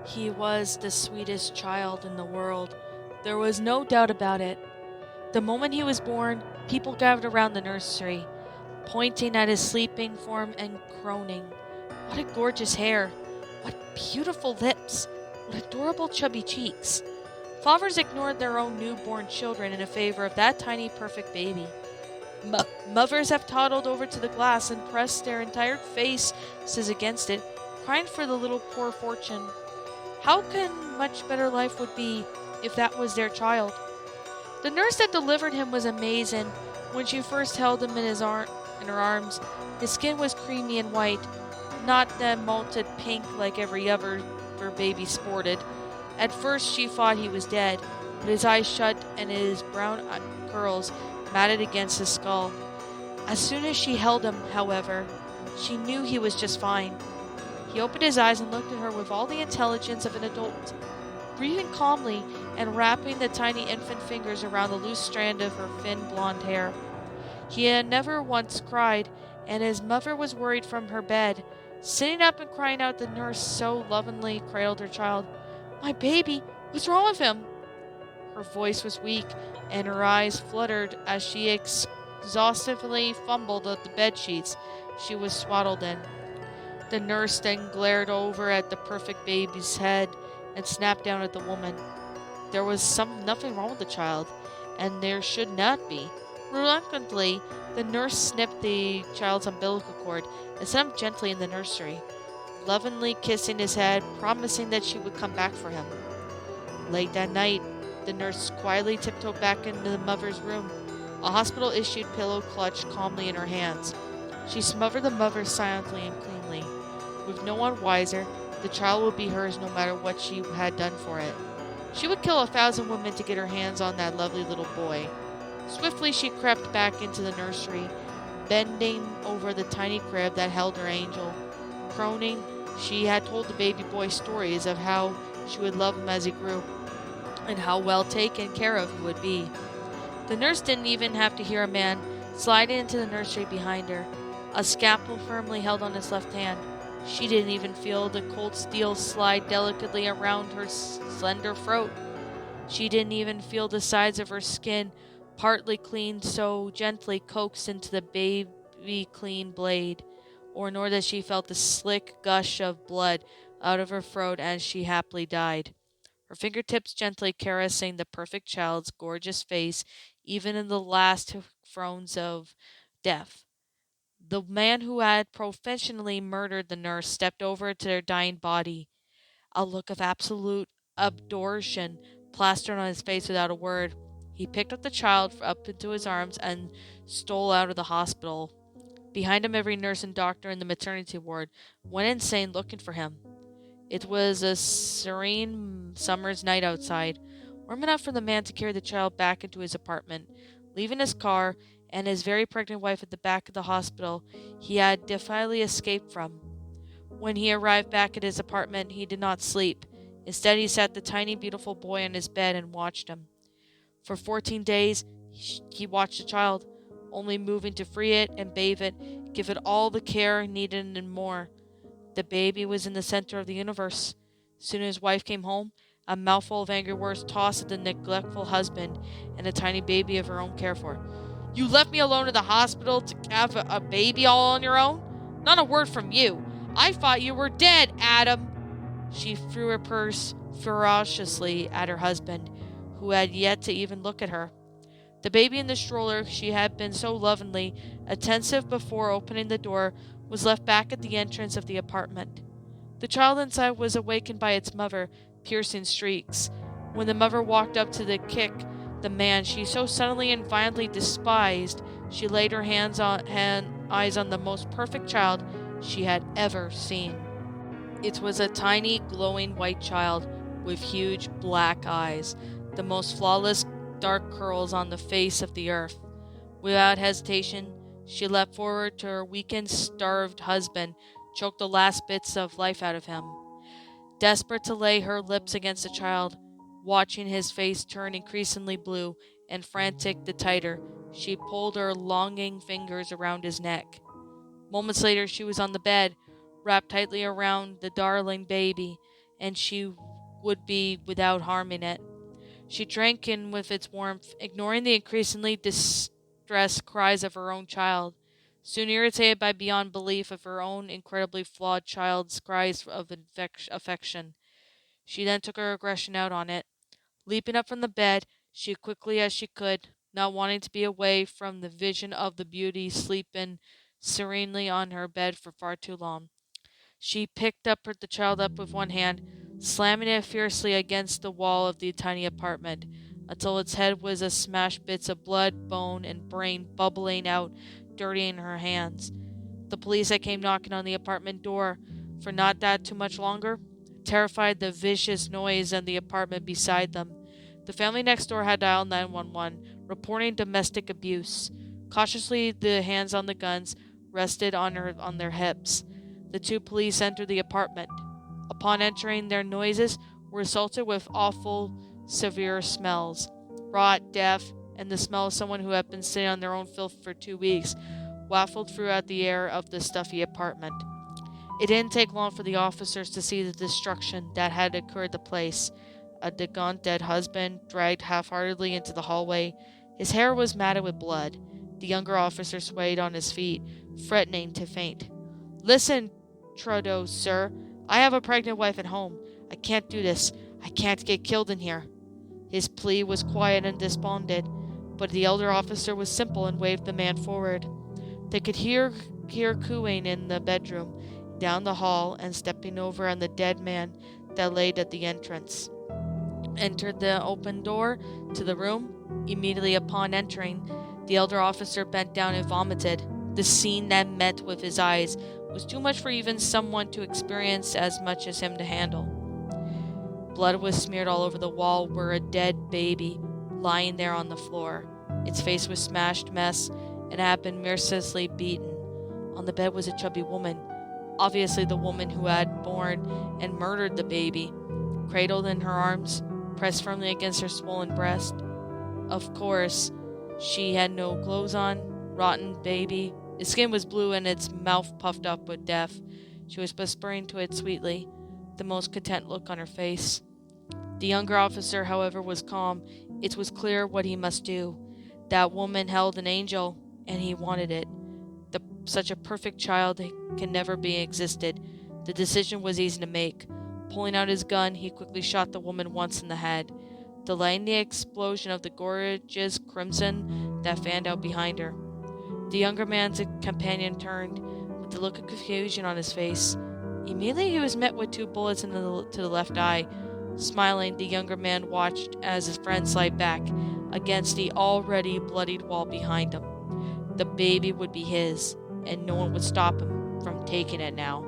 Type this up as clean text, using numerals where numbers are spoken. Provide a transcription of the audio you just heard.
He was the sweetest child in the world. There was no doubt about it. The moment he was born, people gathered around the nursery, pointing at his sleeping form and groaning. What a gorgeous hair! What beautiful lips! What adorable chubby cheeks! Fathers ignored their own newborn children in favor of that tiny perfect baby. Mothers have toddled over to the glass and pressed their entire faces against it, crying for the little poor fortune. How can much better life would be if that was their child? The nurse that delivered him was amazing. When she first held him in her arms, his skin was creamy and white, not the malted pink like every other baby sported. At first she thought he was dead, but his eyes shut and his brown curls matted against his skull. As soon as she held him, however, she knew he was just fine. He opened his eyes and looked at her with all the intelligence of an adult, breathing calmly and wrapping the tiny infant fingers around the loose strand of her thin blonde hair. He had never once cried, and his mother was worried from her bed. Sitting up and crying out, the nurse so lovingly cradled her child. "My baby! What's wrong with him?" Her voice was weak, and her eyes fluttered as she exhaustively fumbled at the bed sheets she was swaddled in. The nurse then glared over at the perfect baby's head and snapped down at the woman. There was nothing wrong with the child, and there should not be. Reluctantly, the nurse snipped the child's umbilical cord and set him gently in the nursery, lovingly kissing his head, promising that she would come back for him. Late that night, the nurse quietly tiptoed back into the mother's room, a hospital-issued pillow clutched calmly in her hands. She smothered the mother silently and cleanly. With no one wiser, the child would be hers no matter what she had done for it. She would kill 1,000 women to get her hands on that lovely little boy. Swiftly she crept back into the nursery, bending over the tiny crib that held her angel. Groaning, she had told the baby boy stories of how she would love him as he grew, and how well taken care of he would be. The nurse didn't even have to hear a man slide into the nursery behind her, a scalpel firmly held on his left hand. She didn't even feel the cold steel slide delicately around her slender throat. She didn't even feel the sides of her skin, partly cleaned, so gently coaxed into the baby clean blade, or nor that she felt the slick gush of blood out of her throat as she happily died, her fingertips gently caressing the perfect child's gorgeous face, even in the last throes of death. The man who had professionally murdered the nurse stepped over to their dying body, a look of absolute adoration plastered on his face without a word. He picked up the child up into his arms and stole out of the hospital. Behind him, every nurse and doctor in the maternity ward went insane looking for him. It was a serene summer's night outside, warm enough for the man to carry the child back into his apartment, leaving his car and his very pregnant wife at the back of the hospital he had defiantly escaped from. When he arrived back at his apartment, he did not sleep. Instead, he sat the tiny, beautiful boy on his bed and watched him. For 14 days, he watched the child, only moving to free it and bathe it, give it all the care needed and more. The baby was in the center of the universe. Soon as his wife came home, a mouthful of angry words tossed at the neglectful husband and the tiny baby of her own care for. "You left me alone at the hospital to have a baby all on your own? Not a word from you. I thought you were dead, Adam." She threw her purse ferociously at her husband, who had yet to even look at her. The baby in the stroller she had been so lovingly attentive before opening the door was left back at the entrance of the apartment. The child inside was awakened by its mother, piercing shrieks. When the mother walked up to kick the man she so suddenly and violently despised, she laid her eyes on the most perfect child she had ever seen. It was a tiny, glowing white child with huge black eyes, the most flawless dark curls on the face of the earth. Without hesitation, she leapt forward to her weakened, starved husband, choked the last bits of life out of him. Desperate to lay her lips against the child, watching his face turn increasingly blue and frantic the tighter, she pulled her longing fingers around his neck. Moments later, she was on the bed, wrapped tightly around the darling baby, and she would be without harming it. She drank in with its warmth, ignoring the increasingly distressed cries of her own child. Soon irritated by beyond belief of her own incredibly flawed child's cries of affection, she then took her aggression out on it. Leaping up from the bed, she quickly as she could, not wanting to be away from the vision of the beauty sleeping serenely on her bed for far too long. She picked up the child up with one hand, slamming it fiercely against the wall of the tiny apartment, until its head was a smashed bits of blood, bone, and brain bubbling out, dirtying her hands. The police that came knocking on the apartment door, for not that too much longer, terrified the vicious noise in the apartment beside them. The family next door had dialed 911, reporting domestic abuse. Cautiously, the hands on the guns rested on their hips. The two police entered the apartment. Upon entering, their noises were assaulted with awful, severe smells. Rot, death, and the smell of someone who had been sitting on their own filth for 2 weeks waffled throughout the air of the stuffy apartment. It didn't take long for the officers to see the destruction that had occurred at the place. A gaunt dead husband, dragged half-heartedly into the hallway. His hair was matted with blood. The younger officer swayed on his feet, threatening to faint. "Listen, Trudeau, sir. I have a pregnant wife at home. I can't do this. I can't get killed in here." His plea was quiet and despondent, but the elder officer was simple and waved the man forward. They could hear cooing in the bedroom, down the hall, and stepping over on the dead man that laid at the entrance. Entered the open door to the room. Immediately upon entering, the elder officer bent down and vomited. The scene that met with his eyes was too much for even someone to experience as much as him to handle. Blood was smeared all over the wall where a dead baby lying there on the floor. Its face was smashed mess and had been mercilessly beaten. On the bed was a chubby woman, obviously the woman who had borne and murdered the baby, cradled in her arms, pressed firmly against her swollen breast. Of course, she had no clothes on. Rotten baby. Its skin was blue and its mouth puffed up with death. She was whispering to it sweetly, the most content look on her face. The younger officer, however, was calm. It was clear what he must do. That woman held an angel, and he wanted it. Such a perfect child can never be existed. The decision was easy to make. Pulling out his gun, he quickly shot the woman once in the head, delaying the explosion of the gorgeous crimson that fanned out behind her. The younger man's companion turned, with a look of confusion on his face. Immediately he was met with 2 bullets to the left eye. Smiling, the younger man watched as his friend slid back against the already bloodied wall behind him. The baby would be his, and no one would stop him from taking it now.